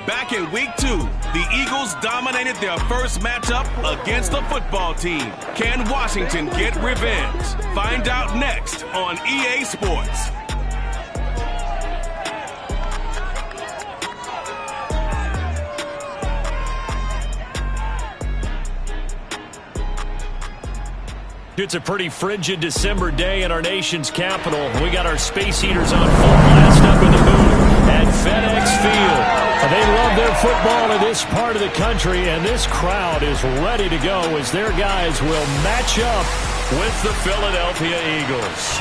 Back in week 2, the Eagles dominated their first matchup against the football team. Can Washington get revenge? Find out next on EA Sports. It's a pretty frigid December day in our nation's capital. We got our space heaters on full blast up in the booth at FedEx Field. They love their football in this part of the country, and this crowd is ready to go as their guys will match up with the Philadelphia Eagles.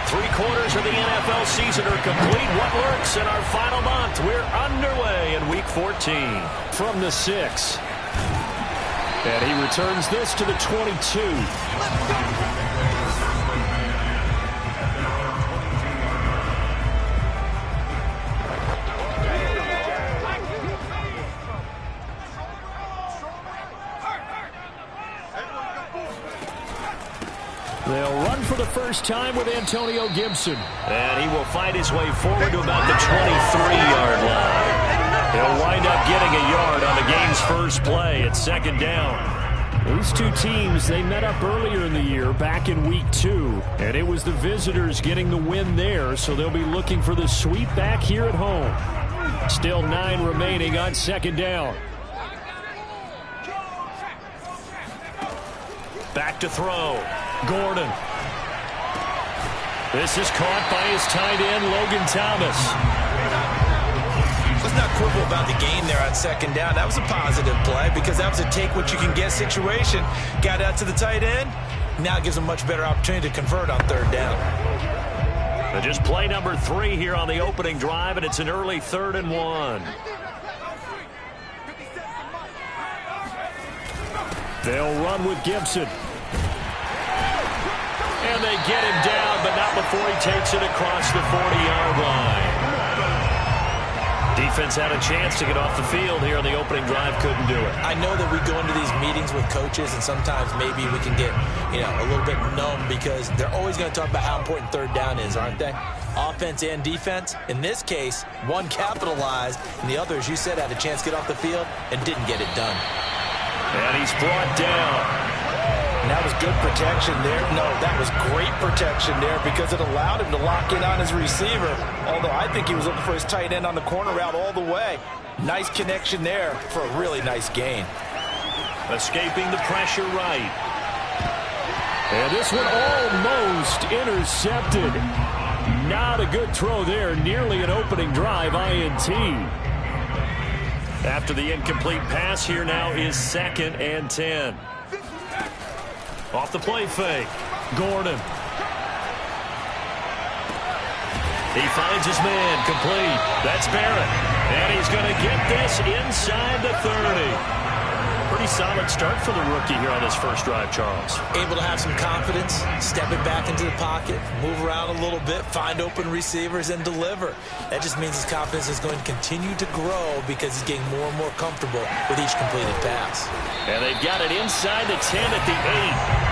Three-quarters of the NFL season are complete. What works in our final month? We're underway in Week 14. From the 6. And he returns this to the 22. They'll run for the first time with Antonio Gibson. And he will find his way forward to about the 23-yard line. He'll wind up getting a yard on the game's first play at second down. These two teams, they met up earlier in the year back in week 2. And it was the visitors getting the win there, so they'll be looking for the sweep back here at home. Still 9 remaining on second down. Back to throw. Gordon. This is caught by his tight end, Logan Thomas. Let's not quibble about the gain there on second down. That was a positive play because that was a take-what-you-can-get situation. Got out to the tight end. Now it gives them a much better opportunity to convert on third down. And just play number 3 here on the opening drive, and it's an early 3rd and 1. They'll run with Gibson. And they get him down, but not before he takes it across the 40-yard line. Defense had a chance to get off the field here on the opening drive, couldn't do it. I know that we go into these meetings with coaches, and sometimes maybe we can get, a little bit numb because they're always going to talk about how important third down is, aren't they? Offense and defense. In this case, one capitalized, and the other, as you said, had a chance to get off the field and didn't get it done. And he's brought down. And that was good protection there. No, that was great protection there because it allowed him to lock in on his receiver. Although I think he was looking for his tight end on the corner route all the way. Nice connection there for a really nice gain. Escaping the pressure right. And this one almost intercepted. Not a good throw there. Nearly an opening drive INT. After the incomplete pass, here now is 2nd and 10. Off the play fake. Gordon. He finds his man complete. That's Barrett. And he's going to get this inside the 30. Pretty solid start for the rookie here on his first drive, Charles. Able to have some confidence, stepping back into the pocket, move around a little bit, find open receivers, and deliver. That just means his confidence is going to continue to grow because he's getting more and more comfortable with each completed pass. And they've got it inside the 10 at the 8.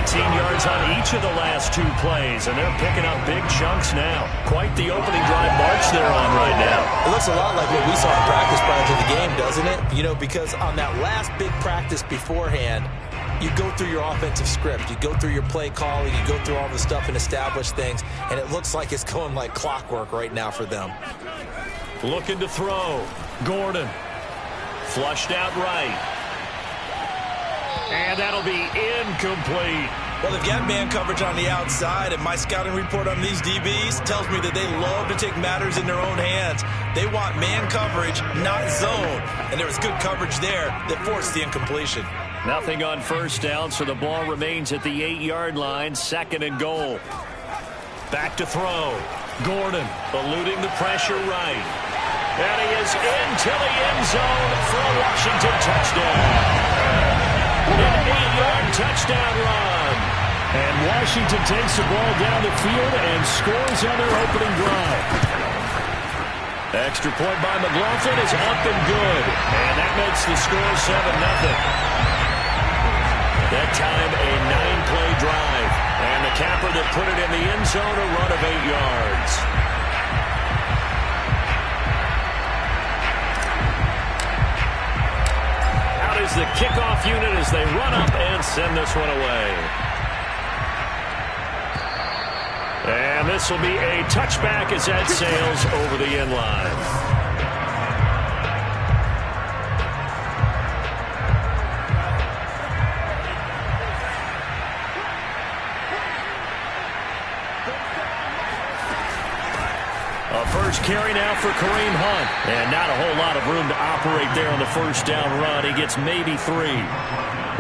18 yards on each of the last 2 plays, and they're picking up big chunks now. Quite the opening drive march they're on right now. It looks a lot like what we saw in practice prior to the game, doesn't it? Because on that last big practice beforehand, you go through your offensive script, you go through your play calling, you go through all the stuff and establish things, and it looks like it's going like clockwork right now for them. Looking to throw. Gordon. Flushed out right. And that'll be incomplete. Well, they've got man coverage on the outside, and my scouting report on these DBs tells me that they love to take matters in their own hands. They want man coverage, not zone. And there was good coverage there that forced the incompletion. Nothing on first down, so the ball remains at the 8-yard line, 2nd and goal. Back to throw. Gordon eluding the pressure right. And he is into the end zone for a Washington touchdown. An 8-yard touchdown run. And Washington takes the ball down the field and scores on their opening drive. Extra point by McLaughlin is up and good. And that makes the score 7-0. That time a 9-play drive. And the capper that put it in the end zone, a run of 8 yards. Out is the kickoff unit as they run up and send this one away. And this will be a touchback as that sails over the end line. First carry now for Kareem Hunt. And not a whole lot of room to operate there on the first down run. He gets maybe 3.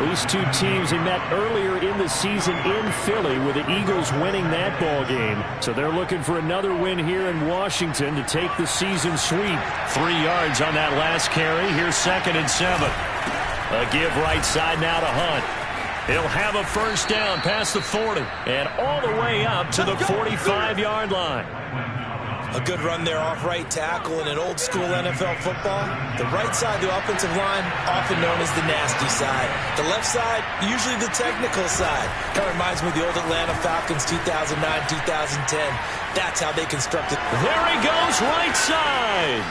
These two teams, they met earlier in the season in Philly with the Eagles winning that ball game. So they're looking for another win here in Washington to take the season sweep. 3 yards on that last carry. Here's 2nd and 7. A give right side now to Hunt. He'll have a first down past the 40 and all the way up to the 45-yard line. A good run there off right tackle in an old-school NFL football. The right side of the offensive line, often known as the nasty side. The left side, usually the technical side. Kind of reminds me of the old Atlanta Falcons 2009, 2010. That's how they constructed. There he goes, right side.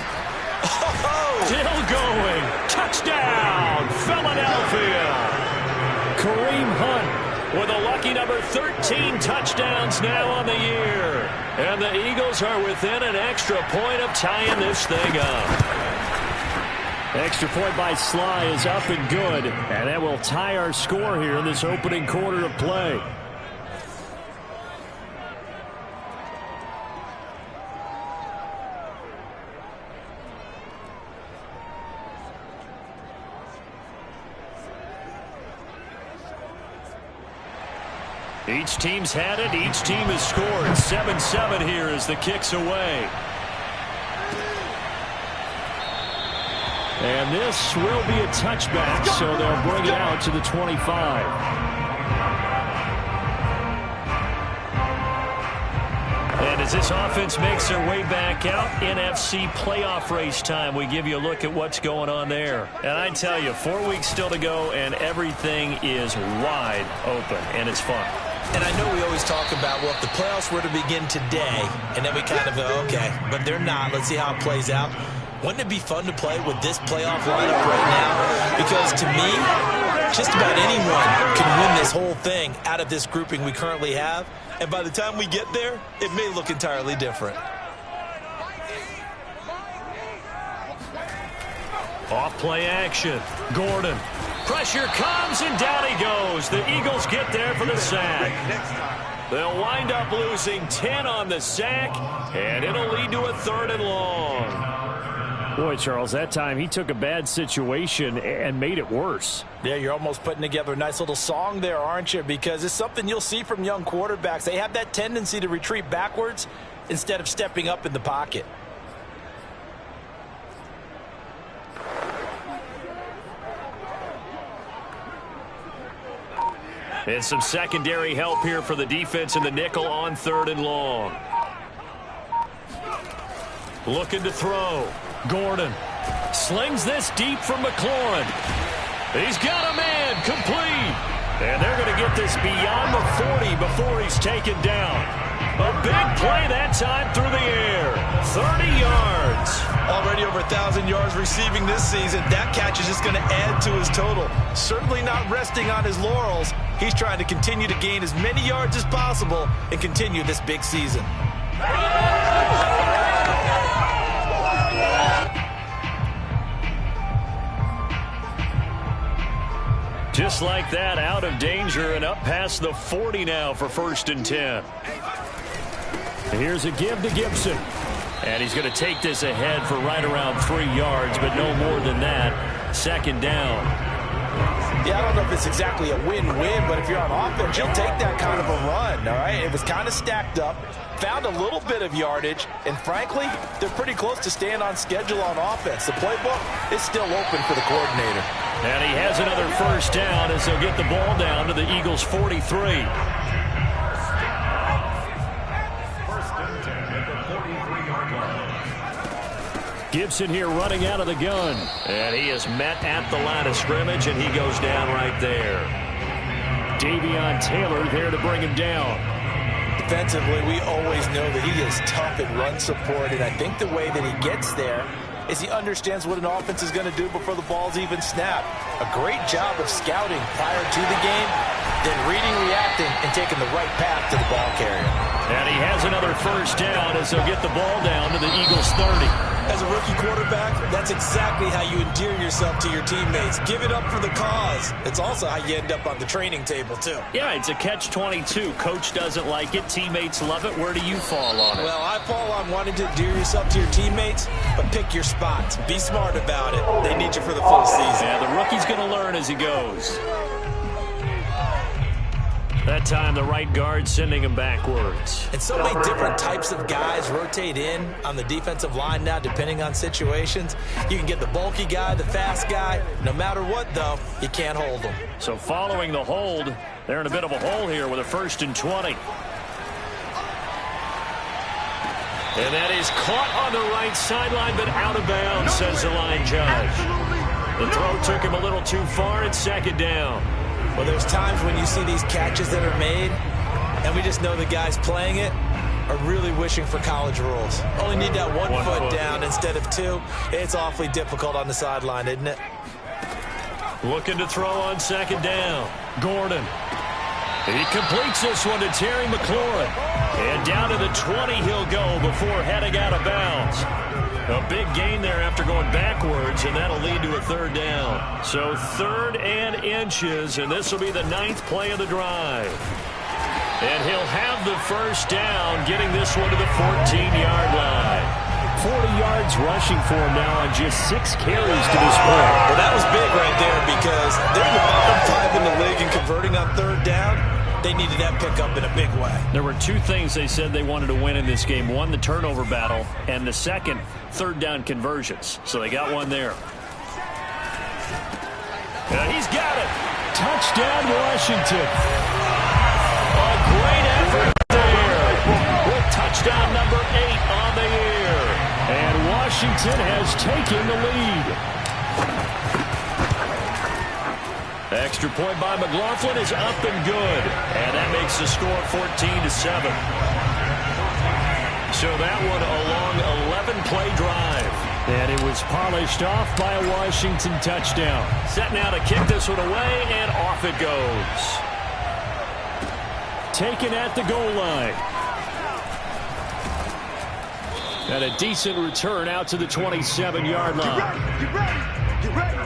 Oh! Still going. Touchdown, Philadelphia. Kareem Hunt with a lucky number 13 touchdowns now on the year. And the Eagles are within an extra point of tying this thing up. Extra point by Sly is up and good. And that will tie our score here in this opening quarter of play. Each team's had it. Each team has scored. 7-7 here as the kick's away. And this will be a touchback, so they'll bring it out to the 25. And as this offense makes their way back out, NFC playoff race time, we give you a look at what's going on there. And I tell you, 4 weeks still to go, and everything is wide open, and it's fun. And I know we always talk about, well, if the playoffs were to begin today, and then we kind of go, okay, but they're not. Let's see how it plays out. Wouldn't it be fun to play with this playoff lineup right now? Because to me, just about anyone can win this whole thing out of this grouping we currently have. And by the time we get there, it may look entirely different. Off play action. Gordon. Pressure comes, and down he goes. The Eagles get there for the sack. They'll wind up losing 10 on the sack, and it'll lead to a 3rd and long. Boy, Charles, that time he took a bad situation and made it worse. Yeah, you're almost putting together a nice little song there, aren't you? Because it's something you'll see from young quarterbacks. They have that tendency to retreat backwards instead of stepping up in the pocket. And some secondary help here for the defense in the nickel on 3rd and long. Looking to throw. Gordon slings this deep from McLaurin. He's got a man, complete. And they're going to get this beyond the 40 before he's taken down. A big play that time through the air. 30 yards. Already over 1,000 yards receiving this season. That catch is just going to add to his total. Certainly not resting on his laurels. He's trying to continue to gain as many yards as possible and continue this big season. Just like that, out of danger and up past the 40 now for 1st and 10. Here's a give to Gibson. And he's going to take this ahead for right around 3 yards, but no more than that. 2nd down. Yeah, I don't know if it's exactly a win-win, but if you're on offense, you'll take that kind of a run, all right? It was kind of stacked up, found a little bit of yardage, and frankly, they're pretty close to staying on schedule on offense. The playbook is still open for the coordinator. And he has another first down as they'll get the ball down to the Eagles' 43. Gibson here running out of the gun. And he is met at the line of scrimmage, and he goes down right there. Davion Taylor there to bring him down. Defensively, we always know that he is tough in run support, and I think the way that he gets there is he understands what an offense is going to do before the ball's even snapped. A great job of scouting prior to the game, then reading, reacting, and taking the right path to the ball carrier. And he has another first down as he'll get the ball down to the Eagles' 30. As a rookie quarterback, that's exactly how you endear yourself to your teammates. Give it up for the cause. It's also how you end up on the training table, too. Yeah, it's a catch-22. Coach doesn't like it. Teammates love it. Where do you fall on it? Well, I fall on wanting to endear yourself to your teammates, but pick your spots. Be smart about it. They need you for the full season. Yeah, the rookie's going to learn as he goes. That time, the right guard sending him backwards. And so many different types of guys rotate in on the defensive line now, depending on situations. You can get the bulky guy, the fast guy. No matter what, though, you can't hold them. So following the hold, they're in a bit of a hole here with a 1st and 20. And that is caught on the right sideline, but out of bounds, says the line judge. The throw took him a little too far. It's 2nd down. Well, there's times when you see these catches that are made, and we just know the guys playing it are really wishing for college rules. Only need that one foot down instead of 2. It's awfully difficult on the sideline, isn't it? Looking to throw on 2nd down. Gordon. He completes this one to Terry McLaurin. And down to the 20 he'll go before heading out of bounds. A big gain there after going backwards, and that'll lead to a 3rd down. So 3rd and inches, and this will be the 9th play of the drive. And he'll have the first down, getting this one to the 14-yard line. 40 yards rushing for him now on just 6 carries to this point. Well, that was big right there because they're the bottom 5 in the league in converting on 3rd down. They needed that pickup in a big way. There were 2 things they said they wanted to win in this game. One, the turnover battle, and the second, 3rd down conversions. So they got one there. And he's got it. Touchdown, Washington. A great effort there with touchdown number 8 on the year. And Washington has taken the lead. Extra point by McLaughlin is up and good. And that makes the score 14-7. So that one a long 11-play drive. And it was polished off by a Washington touchdown. Set now to kick this one away, and off it goes. Taken at the goal line. And a decent return out to the 27-yard line. Get ready.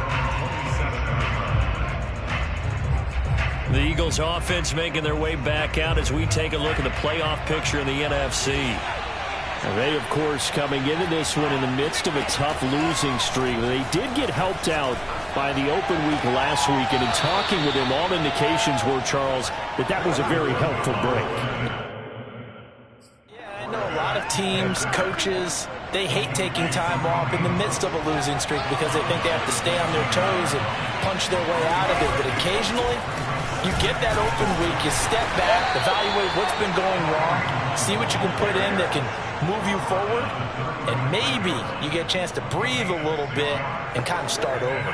The Eagles offense making their way back out as we take a look at the playoff picture in the NFC. And they, of course, coming into this one in the midst of a tough losing streak. They did get helped out by the open week last week, and in talking with him, all indications were, Charles, that was a very helpful break. Yeah, I know a lot of teams, coaches, they hate taking time off in the midst of a losing streak because they think they have to stay on their toes and punch their way out of it. But occasionally, you get that open week, you step back, evaluate what's been going wrong, see what you can put in that can move you forward, and maybe you get a chance to breathe a little bit and kind of start over.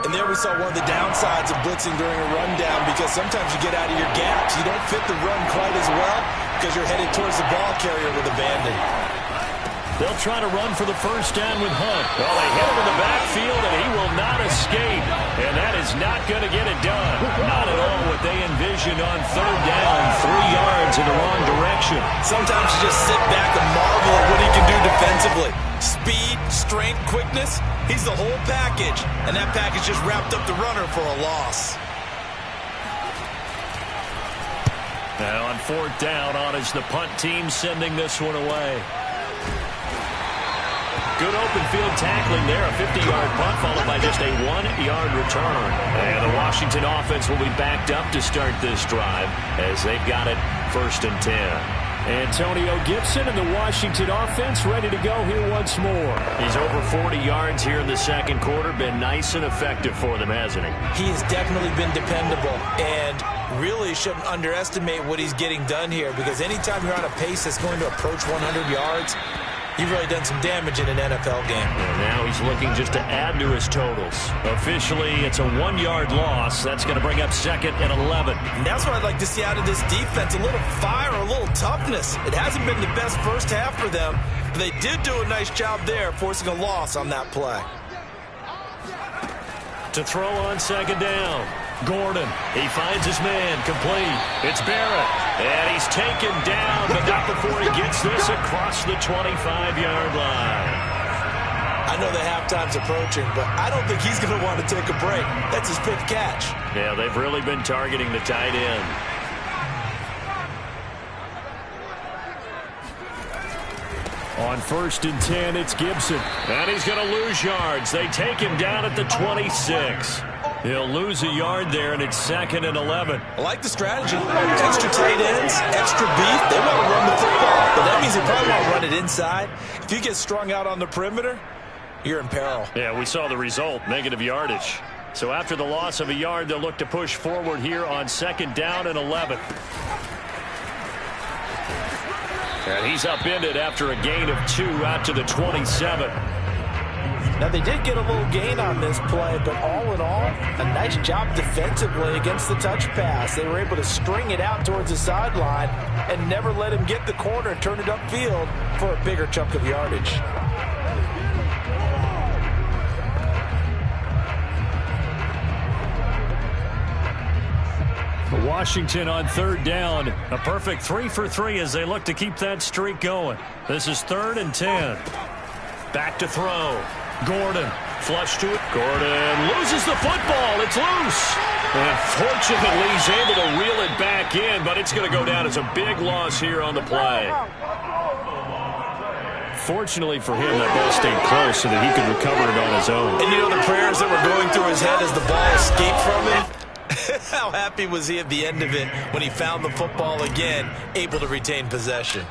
And there we saw one of the downsides of blitzing during a rundown because sometimes you get out of your gaps. You don't fit the run quite as well because you're headed towards the ball carrier with abandon. They'll try to run for the first down with Hunt. Well, they hit him in the backfield, and he will not escape. And that is not going to get it done. Not at all what they envisioned on 3rd down, 3 yards in the wrong direction. Sometimes you just sit back and marvel at what he can do defensively. Speed, strength, quickness, he's the whole package. And that package just wrapped up the runner for a loss. Now on 4th down, on is the punt team sending this one away. Good open field tackling there. A 50-yard punt followed by just a 1-yard return. And the Washington offense will be backed up to start this drive as they've got it 1st and 10. Antonio Gibson and the Washington offense ready to go here once more. He's over 40 yards here in the 2nd quarter. Been nice and effective for them, hasn't he? He has definitely been dependable and really shouldn't underestimate what he's getting done here because anytime you're on a pace that's going to approach 100 yards, you've really done some damage in an NFL game. And now he's looking just to add to his totals. Officially, it's a 1-yard loss. That's going to bring up 2nd and 11. And that's what I'd like to see out of this defense, a little fire, a little toughness. It hasn't been the best first half for them, but they did do a nice job there, forcing a loss on that play. To throw on 2nd down. Gordon, he finds his man, complete. It's Barrett, and he's taken down, but not before he gets this across the 25-yard line. I know the halftime's approaching, but I don't think he's going to want to take a break. That's his 5th catch. Yeah, they've really been targeting the tight end. On 1st and 10, it's Gibson. And he's going to lose yards. They take him down at the 26. He'll lose a yard there, and it's 2nd and 11. I like the strategy. Extra tight ends, extra beef. They want to run the football, but that means they probably want to run it inside. If you get strung out on the perimeter, you're in peril. Yeah, we saw the result, negative yardage. So after the loss of a yard, they'll look to push forward here on 2nd down and 11. And he's upended after a gain of 2 out to the 27. Now, they did get a little gain on this play, but all in all, a nice job defensively against the touch pass. They were able to string it out towards the sideline and never let him get the corner and turn it upfield for a bigger chunk of yardage. Washington on 3rd down. A perfect 3 for 3 as they look to keep that streak going. This is 3rd and 10. Back to throw. Gordon, flush to it. Gordon loses the football. It's loose. And fortunately, he's able to reel it back in, but it's going to go down as a big loss here on the play. Fortunately for him, that ball stayed close so that he could recover it on his own. And you know the prayers that were going through his head as the ball escaped from him? How happy was he at the end of it when he found the football again, able to retain possession?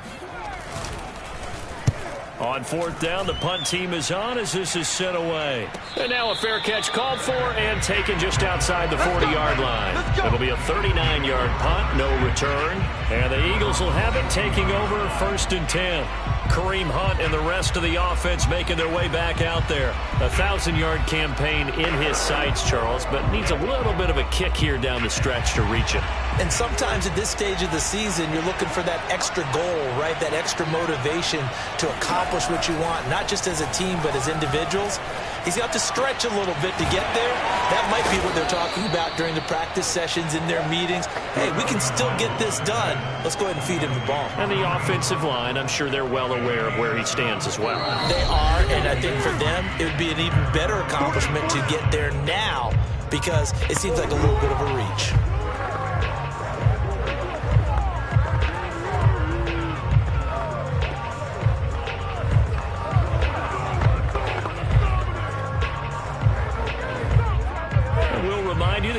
On 4th down, the punt team is on as this is sent away. And now a fair catch called for and taken just outside the 40-yard line. It'll be a 39-yard punt, no return. And the Eagles will have it taking over 1st and 10. Kareem Hunt and the rest of the offense making their way back out there. A 1,000-yard campaign in his sights, Charles, but needs a little bit of a kick here down the stretch to reach it. And sometimes at this stage of the season, you're looking for that extra goal, right? That extra motivation to accomplish what you want, not just as a team, but as individuals. He's got to stretch a little bit to get there. That might be what they're talking about during the practice sessions, in their meetings. Hey, we can still get this done. Let's go ahead and feed him the ball. And the offensive line, I'm sure they're well aware of where he stands as well. They are, and I think for them, it would be an even better accomplishment to get there now because it seems like a little bit of a reach.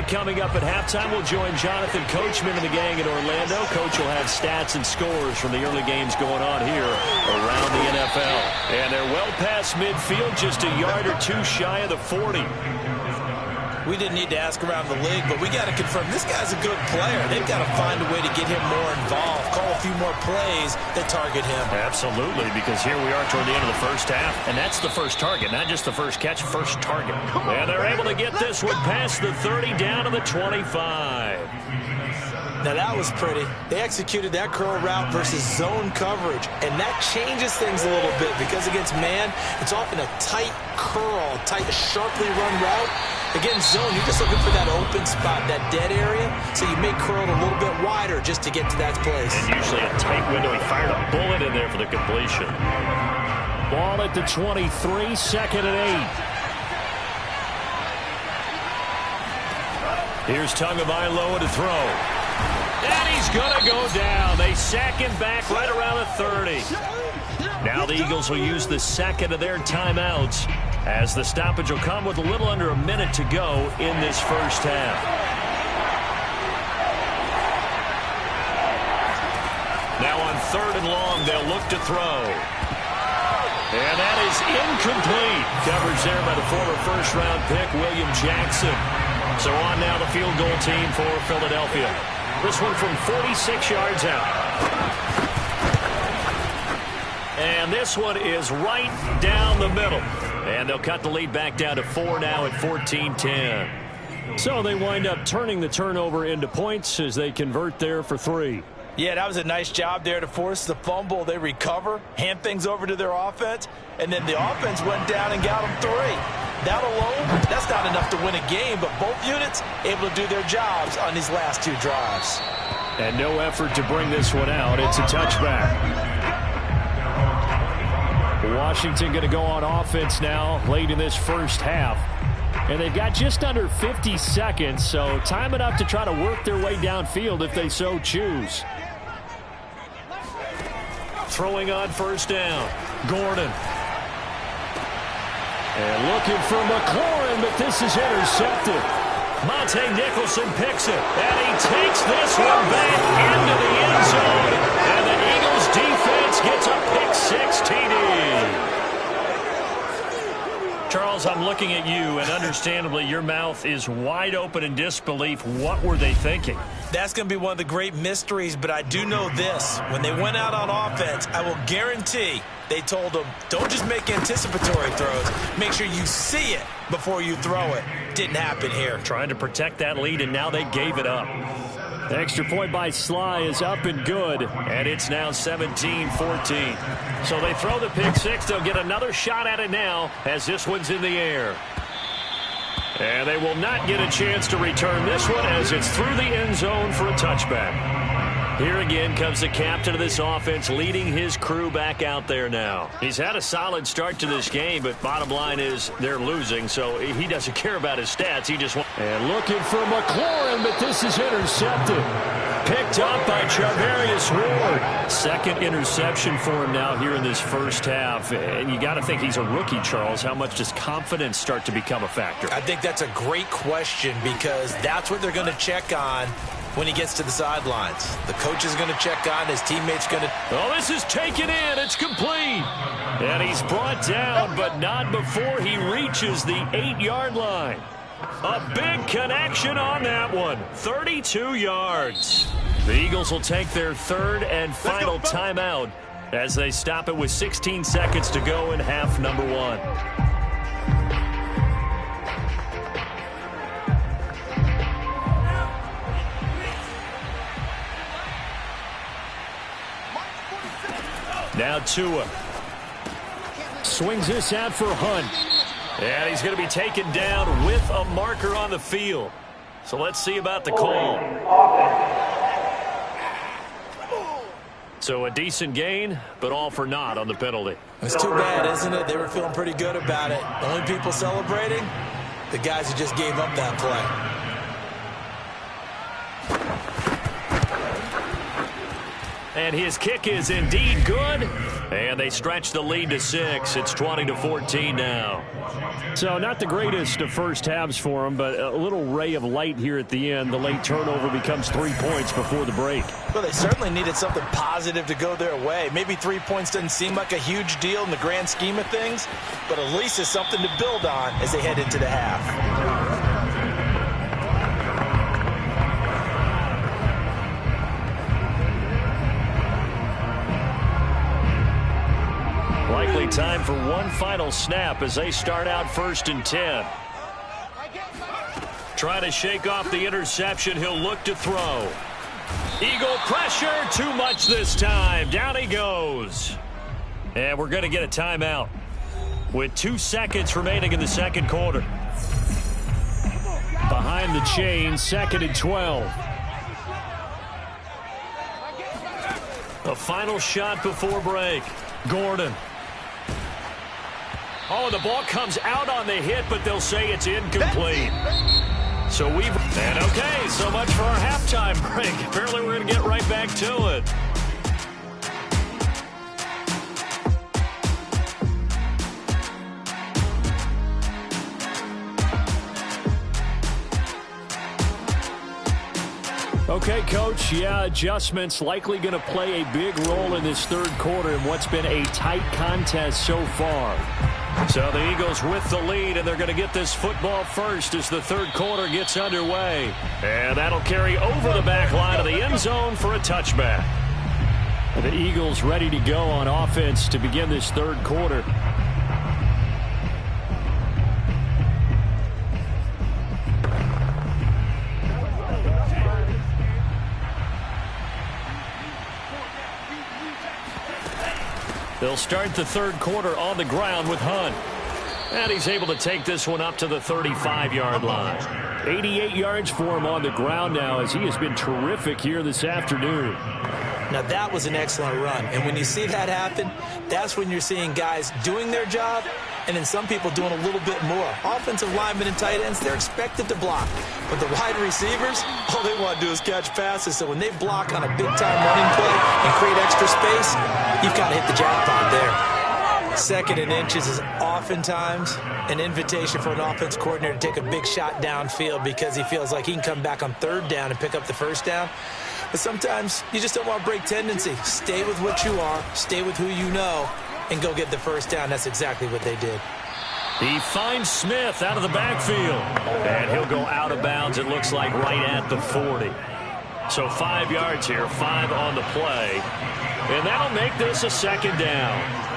Coming up at halftime, we'll join Jonathan Coachman and the gang in Orlando. Coach will have stats and scores from the early games going on here around the NFL. And they're well past midfield, just a yard or two shy of the 40. We didn't need to ask around the league, but we got to confirm this guy's a good player. They've got to find a way to get him more involved, call a few more plays that target him. Absolutely, because here we are toward the end of the first half, and that's the first target, not just the first catch, first target. And they're able to get this one past the 30 down to the 25. Now that was pretty. They executed that curl route versus zone coverage, and that changes things a little bit because against man, it's often a tight curl, tight, sharply run route. Against zone, you're just looking for that open spot, that dead area, so you may curl it a little bit wider just to get to that place. And usually a tight window. He fired a bullet in there for the completion. Ball at the 23, 2nd and 8. Here's Tagovailoa to throw. And he's going to go down. They sack him back right around the 30. Now the Eagles will use the second of their timeouts as the stoppage will come with a little under a minute to go in this first half. Now on 3rd and long, they'll look to throw. And that is incomplete. Coverage there by the former first-round pick, William Jackson. So on now the field goal team for Philadelphia. This one from 46 yards out. And this one is right down the middle. And they'll cut the lead back down to 4 now at 14-10. So they wind up turning the turnover into points as they convert there for 3. Yeah, that was a nice job there to force the fumble. They recover, hand things over to their offense, and then the offense went down and got them 3. That alone, that's not enough to win a game, but both units able to do their jobs on these last 2 drives. And no effort to bring this one out. It's a touchback. Washington going to go on offense now late in this first half. And they've got just under 50 seconds, so time enough to try to work their way downfield if they so choose. Throwing on first down. Gordon. And looking for McLaurin, but this is intercepted. Monte Nicholson picks it, and he takes this one back into the end zone. And the Eagles defense gets a pick-6 TD. Charles, I'm looking at you, and understandably, your mouth is wide open in disbelief. What were they thinking? That's going to be one of the great mysteries, but I do know this. When they went out on offense, I will guarantee they told them, don't just make anticipatory throws. Make sure you see it before you throw it. Didn't happen here. Trying to protect that lead, and now they gave it up. The extra point by Sly is up and good. And it's now 17-14. So they throw the pick-6. They'll get another shot at it now as this one's in the air. And they will not get a chance to return this one as it's through the end zone for a touchback. Here again comes the captain of this offense leading his crew back out there now. He's had a solid start to this game, but bottom line is they're losing, so he doesn't care about his stats. He just wants... And looking for McLaurin, but this is intercepted. Picked up by Charvarius Ward. Second interception for him now here in this first half. And you got to think he's a rookie, Charles. How much does confidence start to become a factor? I think that's a great question because that's what they're going to check on when he gets to the sidelines. The coach is going to check on, his teammates going to... Oh, this is taken in. It's complete. And he's brought down, but not before he reaches the 8-yard line. A big connection on that one. 32 yards. The Eagles will take their third and final timeout as they stop it with 16 seconds to go in half number 1. Now Tua. Swings this out for Hunt. And he's going to be taken down with a marker on the field. So let's see about the call. So a decent gain, but all for naught on the penalty. It's too bad, isn't it? They were feeling pretty good about it. The only people celebrating, the guys who just gave up that play. And his kick is indeed good. And they stretch the lead to 6. It's 20-14 now. So not the greatest of first halves for him, but a little ray of light here at the end. The late turnover becomes 3 points before the break. Well, they certainly needed something positive to go their way. Maybe 3 points doesn't seem like a huge deal in the grand scheme of things, but at least it's something to build on as they head into the half. Likely time for one final snap as they start out 1st and 10. Trying to shake off the interception. He'll look to throw. Eagle pressure. Too much this time. Down he goes. And we're going to get a timeout with 2 seconds remaining in the second quarter. Behind the chain, 2nd and 12. A final shot before break. Gordon. Oh, the ball comes out on the hit, but they'll say it's incomplete. So and okay, so much for our halftime break. Apparently we're going to get right back to it. Okay, Coach, yeah, adjustments likely going to play a big role in this third quarter in what's been a tight contest so far. So the Eagles with the lead, and they're going to get this football first as the third quarter gets underway. And that'll carry over the back line of the end zone for a touchback. The Eagles ready to go on offense to begin this third quarter. They'll start the third quarter on the ground with Hunt. And he's able to take this one up to the 35-yard line. 88 yards for him on the ground now as he has been terrific here this afternoon. Now, that was an excellent run. And when you see that happen, that's when you're seeing guys doing their job and then some people doing a little bit more. Offensive linemen and tight ends, they're expected to block. But the wide receivers, all they want to do is catch passes. So when they block on a big-time running play and create extra space, you've got to hit the jackpot there. Second and inches is oftentimes an invitation for an offense coordinator to take a big shot downfield because he feels like he can come back on third down and pick up the first down. But sometimes you just don't want to break tendency. Stay with what you are, stay with who you know, and go get the first down. That's exactly what they did. He finds Smith out of the backfield. And he'll go out of bounds, it looks like, right at the 40. So 5 yards here, 5 on the play. And that'll make this a second down.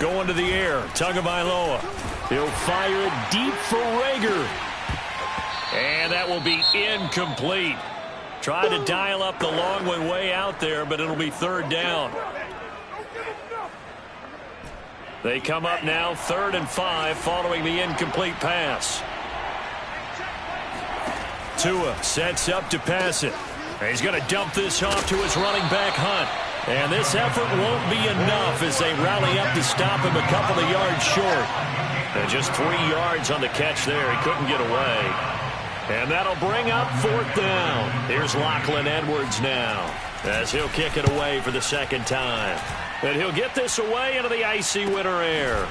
Going to the air, Tagovailoa. He'll fire it deep for Reagor. And that will be incomplete. Tried to dial up the long one way out there, but it'll be third down. They come up now 3rd and 5 following the incomplete pass. Tua sets up to pass it. And he's going to dump this off to his running back, Hunt. And this effort won't be enough as they rally up to stop him a couple of yards short. And just 3 yards on the catch there. He couldn't get away. And that'll bring up 4th down. Here's Lachlan Edwards now as he'll kick it away for the second time. And he'll get this away into the icy winter air.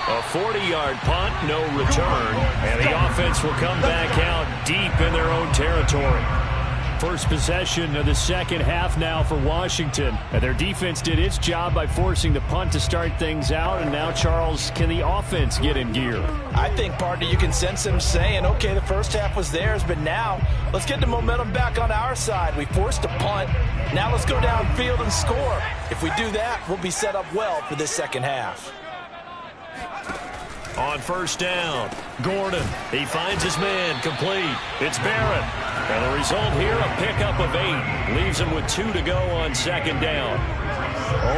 A 40-yard punt, no return. And the offense will come back out deep in their own territory. First possession of the second half now for Washington. And their defense did its job by forcing the punt to start things out. And now, Charles, can the offense get in gear? I think, partner, you can sense them saying, okay, the first half was theirs, but now let's get the momentum back on our side. We forced a punt. Now let's go downfield and score. If we do that, we'll be set up well for this second half. On first down, Gordon. He finds his man, complete. It's Barrett. And the result here, a pickup of 8. Leaves him with 2 to go on second down.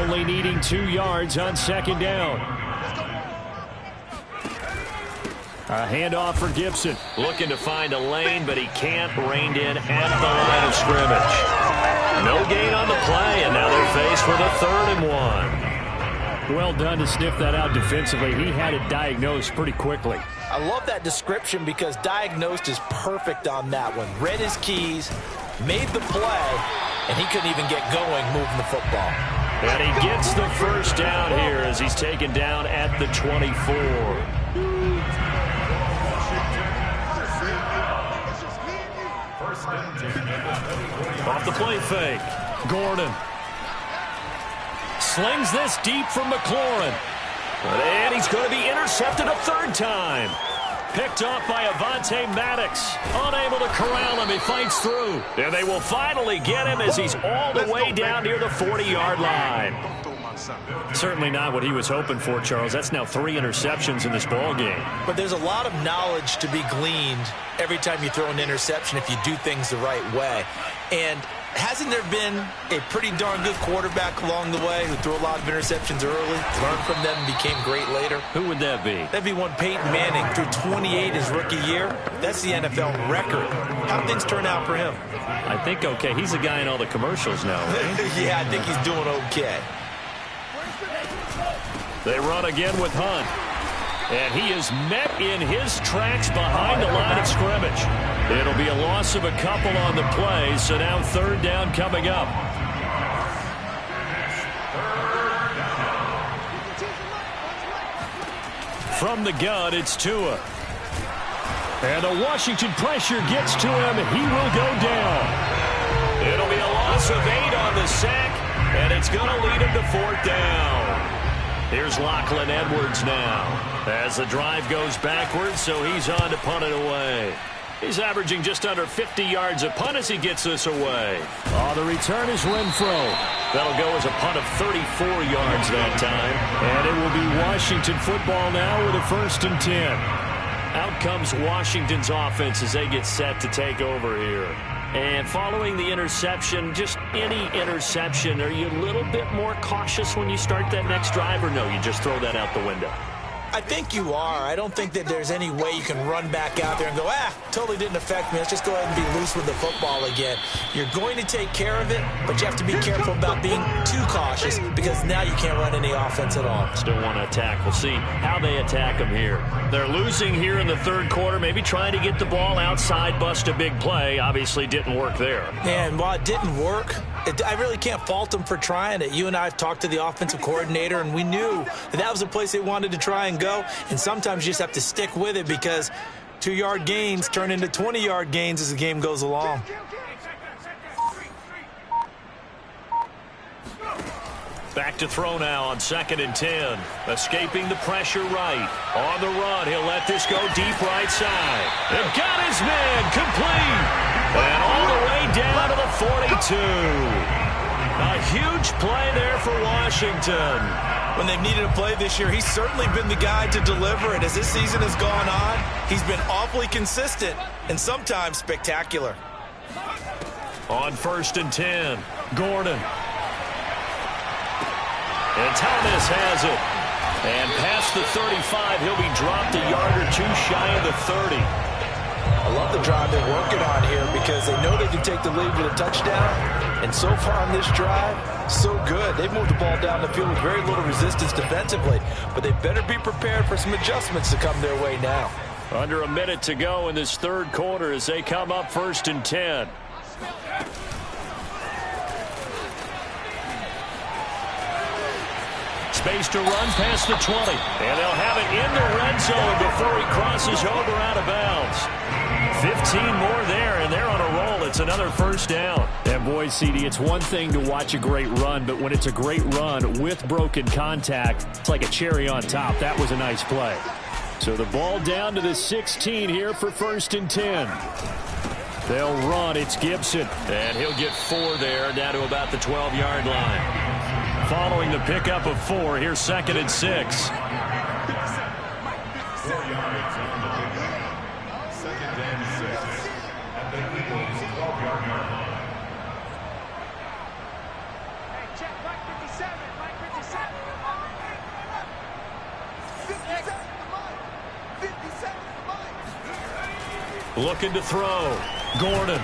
Only needing 2 yards on second down. A handoff for Gibson. Looking to find a lane, but he can't. Reined in at the line of scrimmage. No gain on the play, and now they're faced with a 3rd and 1. Well done to sniff that out defensively. He had it diagnosed pretty quickly. I love that description because diagnosed is perfect on that one. Read his keys, made the play, and he couldn't even get going moving the football. And he gets the first down here as he's taken down at the 24. Off the play fake, Gordon. Slings this deep from McLaurin. And he's going to be intercepted a 3rd time. Picked off by Avonte Maddox. Unable to corral him. He fights through. And they will finally get him as he's all the way down near the 40-yard line. Certainly not what he was hoping for, Charles. That's now 3 interceptions in this ball game. But there's a lot of knowledge to be gleaned every time you throw an interception if you do things the right way. And hasn't there been a pretty darn good quarterback along the way who threw a lot of interceptions early, learned from them, and became great later? Who would that be? That'd be one Peyton Manning, threw 28 his rookie year. That's the NFL record. How'd things turn out for him? I think okay. He's a guy in all the commercials now, right? Yeah, I think he's doing okay. They run again with Hunt. And he is met in his tracks behind the line of scrimmage. It'll be a loss of a couple on the play, so now 3rd down coming up. From the gun, it's Tua. And the Washington pressure gets to him. He will go down. It'll be a loss of 8 on the sack, and it's going to lead him to 4th down. Here's Lachlan Edwards now as the drive goes backwards, so he's on to punt it away. He's averaging just under 50 yards a punt as he gets this away. Oh, the return is Renfro. That'll go as a punt of 34 yards that time. And it will be Washington football now with a 1st and 10. Out comes Washington's offense as they get set to take over here. And following the interception, just any interception, are you a little bit more cautious when you start that next drive, or no, you just throw that out the window? I think you are. I don't think that there's any way you can run back out there and go, totally didn't affect me. Let's just go ahead and be loose with the football again. You're going to take care of it, but you have to be careful about being too cautious because now you can't run any offense at all. Still want to attack. We'll see how they attack them here. They're losing here in the 3rd quarter, maybe trying to get the ball outside, bust a big play. Obviously didn't work there. And while it didn't work, I really can't fault them for trying it. You and I have talked to the offensive coordinator, and we knew that was a place they wanted to try and go. And sometimes you just have to stick with it because 2-yard gains turn into 20-yard gains as the game goes along. Back to throw now on 2nd and 10. Escaping the pressure right. On the run, he'll let this go deep right side. And got his man complete. And all the way down to the 42. A huge play there for Washington. When they've needed a play this year, he's certainly been the guy to deliver it. As this season has gone on, he's been awfully consistent and sometimes spectacular. On 1st and 10, Gordon. And Thomas has it. And past the 35, he'll be dropped a yard or two shy of the 30. I love the drive they're working on here because they know they can take the lead with a touchdown. And so far on this drive, so good. They've moved the ball down the field with very little resistance defensively. But they better be prepared for some adjustments to come their way now. Under a minute to go in this 3rd quarter as they come up 1st and 10. Space to run past the 20. And they'll have it in the red zone before he crosses over out of bounds. 15 more there, and they're on a roll. It's another 1st down. And boy, CD, it's one thing to watch a great run, but when it's a great run with broken contact, it's like a cherry on top. That was a nice play. So the ball down to the 16 here for 1st and 10. They'll run. It's Gibson. And he'll get 4 there, down to about the 12-yard line. Following the pickup of 4, here's 2nd and 6. Looking to throw. Gordon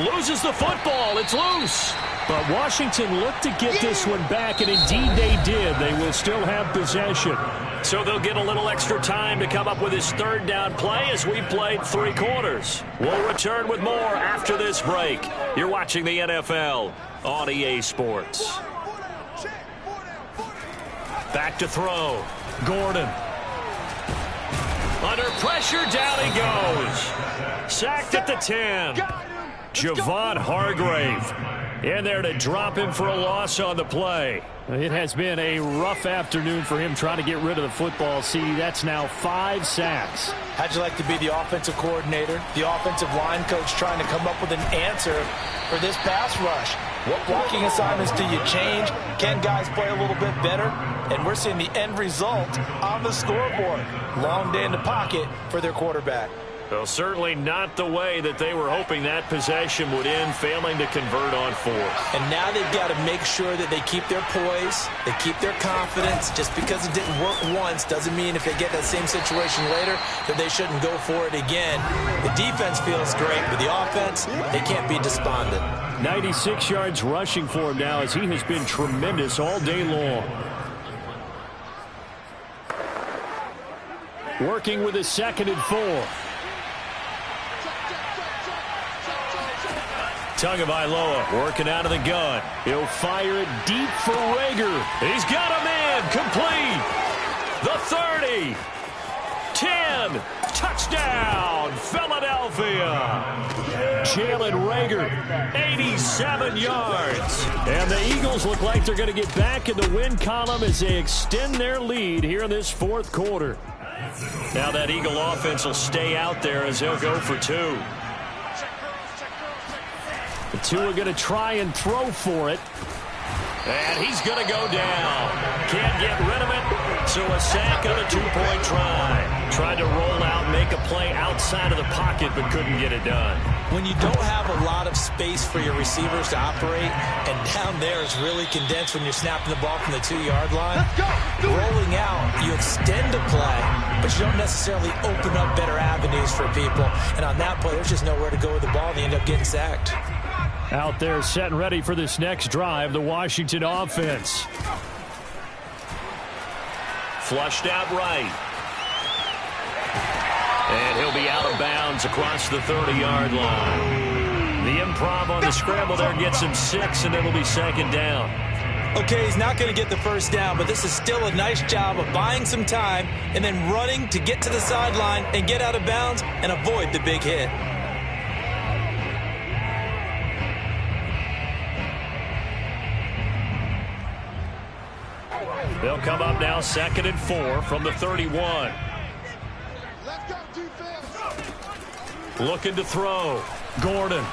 loses the football. It's loose. But Washington looked to get this one back, and indeed they did. They will still have possession. So they'll get a little extra time to come up with his 3rd down play as we played 3 quarters. We'll return with more after this break. You're watching the NFL on EA Sports. Back to throw. Gordon. Under pressure, down he goes. Sacked at the 10. Javon Hargrave in there to drop him for a loss on the play. It has been a rough afternoon for him trying to get rid of the football. See, that's now 5 sacks. How'd you like to be the offensive coordinator, the offensive line coach trying to come up with an answer for this pass rush? What blocking assignments do you change? Can guys play a little bit better? And we're seeing the end result on the scoreboard. Long day in the pocket for their quarterback. Well, certainly not the way that they were hoping that possession would end, failing to convert on 4th. And now they've got to make sure that they keep their poise, they keep their confidence. Just because it didn't work once doesn't mean if they get that same situation later that they shouldn't go for it again. The defense feels great, but the offense, they can't be despondent. 96 yards rushing for him now as he has been tremendous all day long. Working with his 2nd and 4. Tagovailoa working out of the gun. He'll fire it deep for Reagor. He's got a man complete. The 30. 10. Touchdown, Philadelphia. Jalen Reagor, 87 yards. And the Eagles look like they're going to get back in the win column as they extend their lead here in this 4th quarter. Now that Eagle offense will stay out there as they'll go for 2. The two are going to try and throw for it. And he's going to go down. Can't get rid of it. So a sack on a 2-point try. Tried to roll out, make a play outside of the pocket, but couldn't get it done. When you don't have a lot of space for your receivers to operate, and down there is really condensed when you're snapping the ball from the 2-yard line, rolling out, you extend a play, but you don't necessarily open up better avenues for people. And on that play, there's just nowhere to go with the ball, and they end up getting sacked. Out there set and ready for this next drive, the Washington offense. Flushed out right. And he'll be out of bounds across the 30-yard line. The improv on the scramble there gets him 6, and it'll be 2nd down. Okay, he's not going to get the first down, but this is still a nice job of buying some time and then running to get to the sideline and get out of bounds and avoid the big hit. They'll come up now 2nd and 4 from the 31. Looking to throw. Gordon.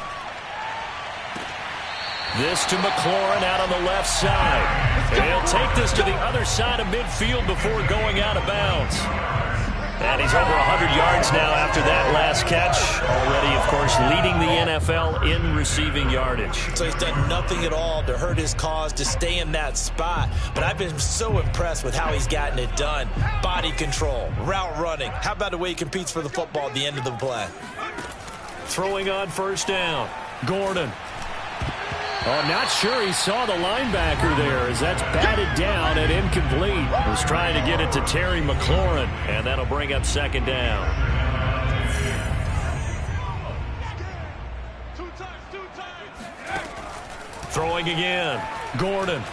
This to McLaurin out on the left side. And he'll take this to the other side of midfield before going out of bounds. And he's over 100 yards now after that last catch. Already, of course, leading the NFL in receiving yardage. So he's done nothing at all to hurt his cause to stay in that spot. But I've been so impressed with how he's gotten it done. Body control, route running. How about the way he competes for the football at the end of the play? Throwing on 1st down. Gordon. Oh, not sure he saw the linebacker there as that's batted down and incomplete. Was trying to get it to Terry McLaurin, and that'll bring up 2nd down. Throwing again. Gordon.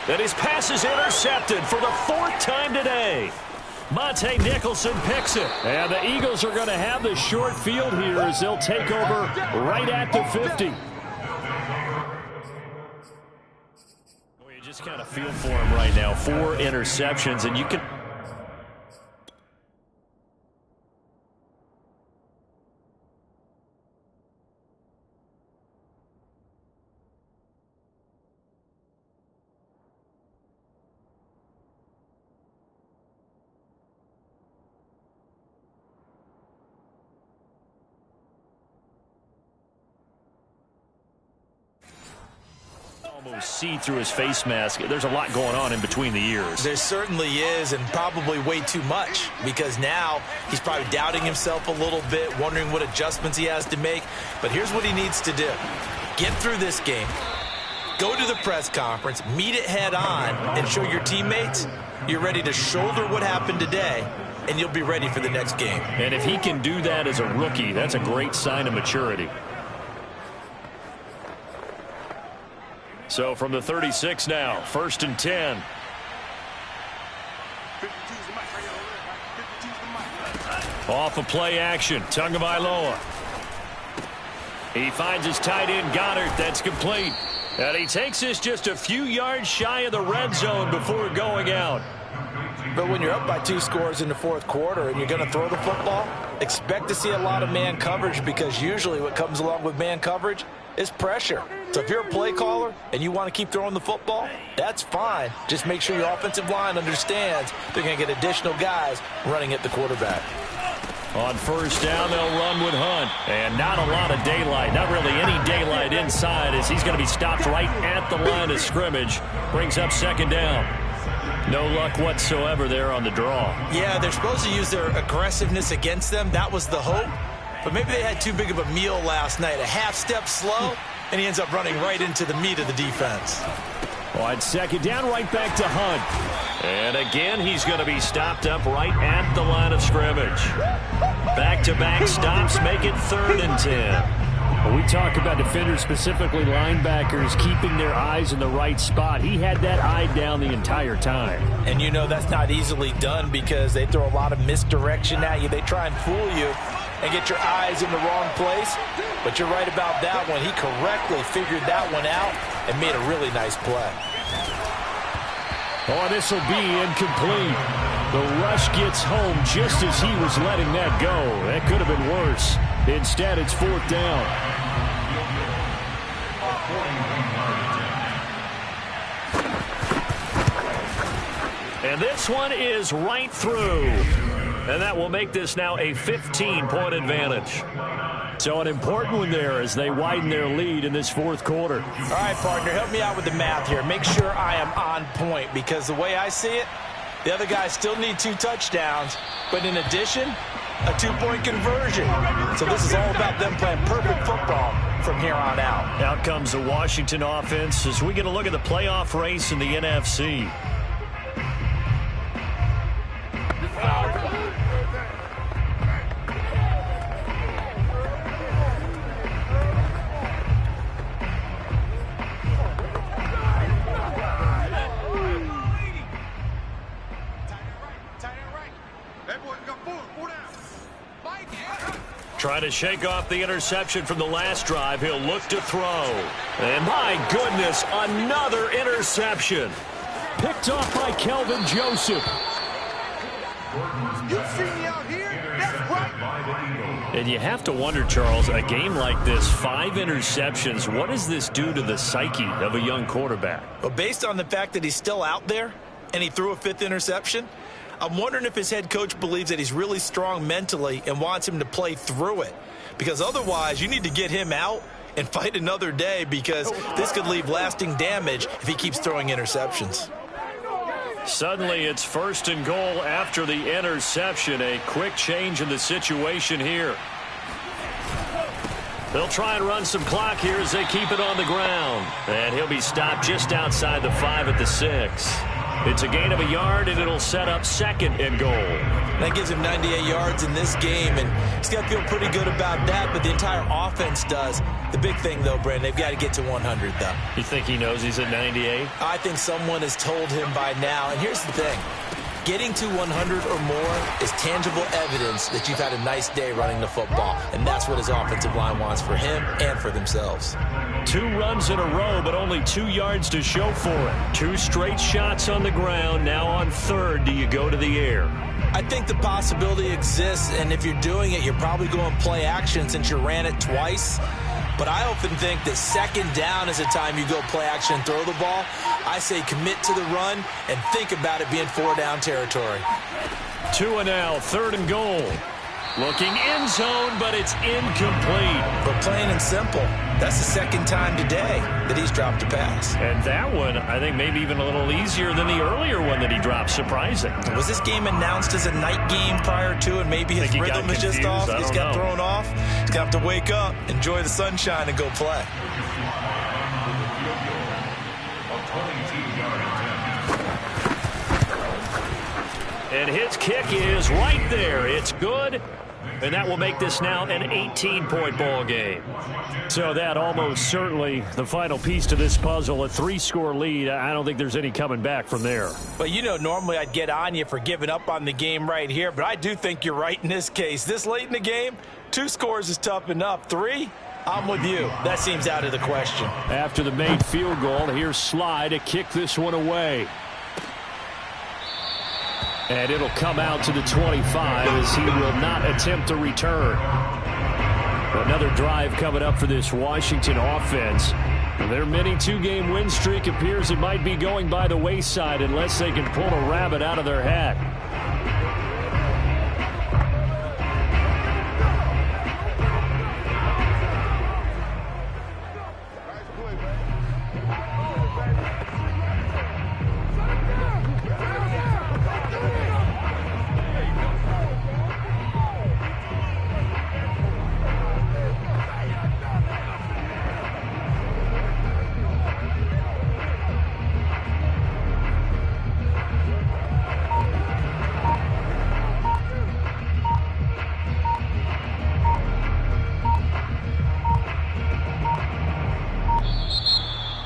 And his pass is intercepted for the 4th time today. Monte Nicholson picks it. And the Eagles are going to have the short field here as they'll take over right at the 50. Well, you just kind of feel for him right now. 4 interceptions, and you can... almost see through his face mask. There's a lot going on in between the ears. There certainly is, and probably way too much, because now he's probably doubting himself a little bit, wondering what adjustments he has to make. But here's what he needs to do. Get through this game, go to the press conference, meet it head on, and show your teammates you're ready to shoulder what happened today, and you'll be ready for the next game. And if he can do that as a rookie, that's a great sign of maturity. So from the 36 now, 1st and 10. Off of play action, Tagovailoa. He finds his tight end, Goddard. That's complete. And he takes this just a few yards shy of the red zone before going out. But when you're up by 2 scores in the 4th quarter and you're going to throw the football, expect to see a lot of man coverage, because usually what comes along with man coverage is pressure. So if you're a play caller and you want to keep throwing the football, that's fine. Just make sure your offensive line understands they're going to get additional guys running at the quarterback. On 1st down, they'll run with Hunt. And not a lot of daylight, not really any daylight inside, as he's going to be stopped right at the line of scrimmage. Brings up 2nd down. No luck whatsoever there on the draw. Yeah, they're supposed to use their aggressiveness against them. That was the hope. But maybe they had too big of a meal last night. A half step slow, and he ends up running right into the meat of the defense. On 2nd down, right back to Hunt. And again, he's going to be stopped up right at the line of scrimmage. Back-to-back stops make it 3rd and 10. When we talk about defenders, specifically linebackers, keeping their eyes in the right spot, he had that eye down the entire time. And you know that's not easily done, because they throw a lot of misdirection at you. They try and fool you and get your eyes in the wrong place. But you're right about that one. He correctly figured that one out and made a really nice play. Oh, this will be incomplete. The rush gets home just as he was letting that go. That could have been worse. Instead, it's 4th down. And this one is right through. And that will make this now a 15-point advantage. So an important one there as they widen their lead in this 4th quarter. All right, partner, help me out with the math here. Make sure I am on point, because the way I see it, the other guys still need 2 touchdowns, but in addition, a 2-point conversion. So this is all about them playing perfect football from here on out. Out comes the Washington offense as we get a look at the playoff race in the NFC. Trying to shake off the interception from the last drive. He'll look to throw. And my goodness, another interception. Picked off by Kelvin Joseph. You see me out here? That's right. And you have to wonder, Charles, a game like this, 5 interceptions, what does this do to the psyche of a young quarterback? Well, based on the fact that he's still out there and he threw a 5th interception, I'm wondering if his head coach believes that he's really strong mentally and wants him to play through it. Because otherwise, you need to get him out and fight another day, because this could leave lasting damage if he keeps throwing interceptions. Suddenly, it's 1st and goal after the interception. A quick change in the situation here. They'll try and run some clock here as they keep it on the ground. And he'll be stopped just outside the 5 at the 6. It's a gain of a yard, and it'll set up 2nd and goal. That gives him 98 yards in this game, and he's got to feel pretty good about that, but the entire offense does. The big thing, though, Brandon, they've got to get to 100, though. You think he knows he's at 98? I think someone has told him by now, and here's the thing. Getting to 100 or more is tangible evidence that you've had a nice day running the football, and that's what his offensive line wants for him and for themselves. 2 runs in a row, but only 2 yards to show for it. 2 straight shots on the ground. Now on 3rd, do you go to the air? I think the possibility exists, and if you're doing it, you're probably going play action since you ran it twice. But I often think that 2nd down is the time you go play action and throw the ball. I say commit to the run and think about it being 4-down territory. 2 and now, 3rd and goal. Looking end zone, but it's incomplete. But plain and simple, that's the 2nd time today that he's dropped a pass. And that one, I think, maybe even a little easier than the earlier one that he dropped. Surprising. Was this game announced as a night game prior to, and maybe his rhythm is just off? He's got thrown off. He's going to have to wake up, enjoy the sunshine, and go play. And his kick is right there. It's good. And that will make this now an 18-point ball game. So that almost certainly the final piece to this puzzle, a 3-score lead. I don't think there's any coming back from there. But, you know, normally I'd get on you for giving up on the game right here, but I do think you're right in this case. This late in the game, 2 scores is tough enough. 3, I'm with you. That seems out of the question. After the made field goal, here's Sly to kick this one away. And it'll come out to the 25 as he will not attempt to return. Another drive coming up for this Washington offense. Their mini 2-game win streak appears it might be going by the wayside unless they can pull a rabbit out of their hat.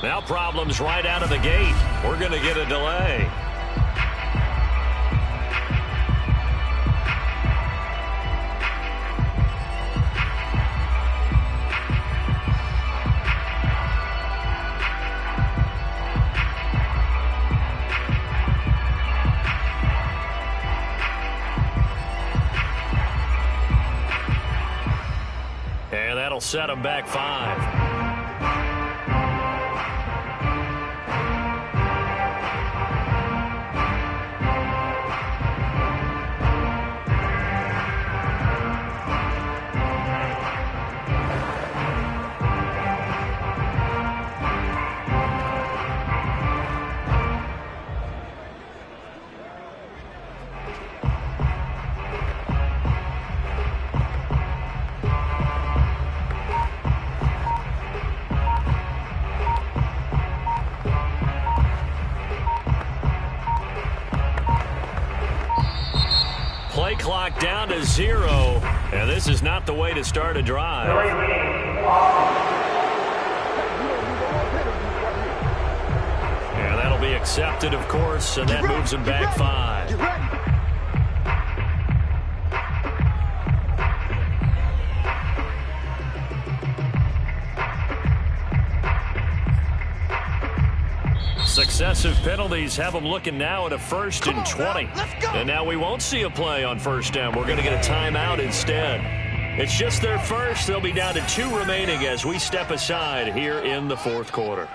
Now problems right out of the gate. We're going to get a delay. That'll set them back 5. Play clock down to 0, and this is not the way to start a drive. And that'll be accepted, of course, and that moves them back 5. Successive penalties have them looking now at a 1st and 20. And now we won't see a play on 1st down. We're going to get a timeout instead. It's just their first. They'll be down to 2 remaining as we step aside here in the 4th quarter.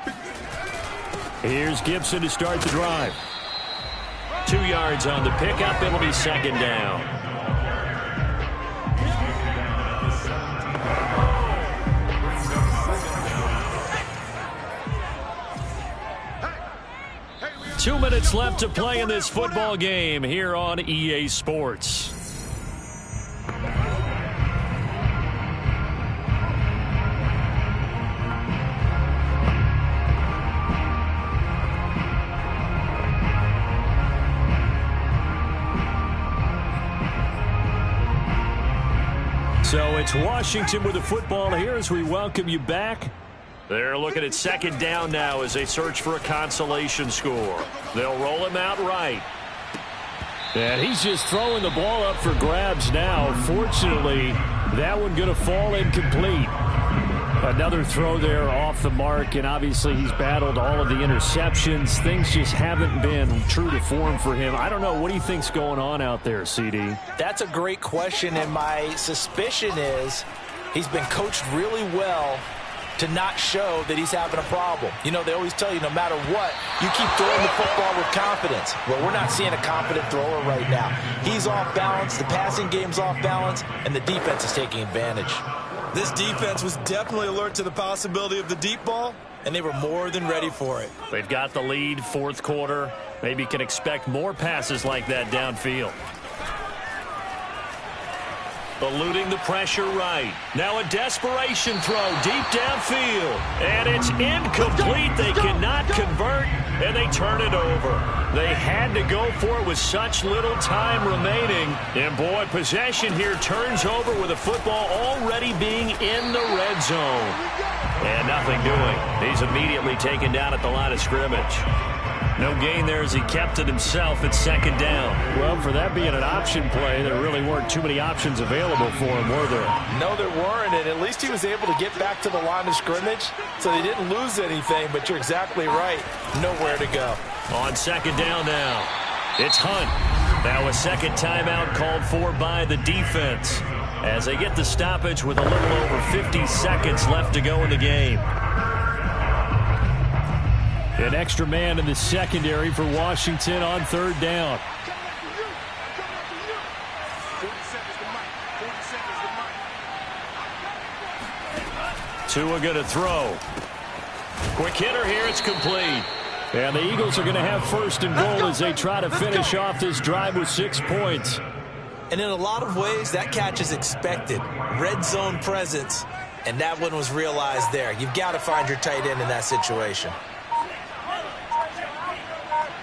Here's Gibson to start the drive. 2 yards on the pickup. It'll be 2nd down. Two minutes left to play in this football game here on EA Sports. So it's Washington with the football here as we welcome you back. They're looking at 2nd down now as they search for a consolation score. They'll roll him out right. And he's just throwing the ball up for grabs now. Fortunately, that one going to fall incomplete. Another throw there off the mark, and obviously he's battled all of the interceptions. Things just haven't been true to form for him. I don't know. What do you think's going on out there, CD? That's a great question, and my suspicion is he's been coached really well to not show that he's having a problem. You know, they always tell you no matter what, you keep throwing the football with confidence. Well, we're not seeing a confident thrower right now. He's off balance, the passing game's off balance, and the defense is taking advantage. This defense was definitely alert to the possibility of the deep ball, and they were more than ready for it. They've got the lead, 4th quarter. Maybe can expect more passes like that downfield. Eluding the pressure right. Now a desperation throw deep downfield. And it's incomplete. They cannot convert, and they turn it over. They had to go for it with such little time remaining. And, boy, possession here turns over with the football already being in the red zone. And nothing doing. He's immediately taken down at the line of scrimmage. No gain there as he kept it himself at 2nd down. Well, for that being an option play, there really weren't too many options available for him, were there? No, there weren't, and at least he was able to get back to the line of scrimmage, so they didn't lose anything, but you're exactly right. Nowhere to go. On 2nd down now, it's Hunt. Now a 2nd timeout called for by the defense as they get the stoppage with a little over 50 seconds left to go in the game. An extra man in the secondary for Washington on 3rd down. Tua going to throw. Quick hitter here. It's complete. And the Eagles are going to have 1st and goal as they try to finish off this drive with 6 points. And in a lot of ways, that catch is expected. Red zone presence, and that one was realized there. You've got to find your tight end in that situation.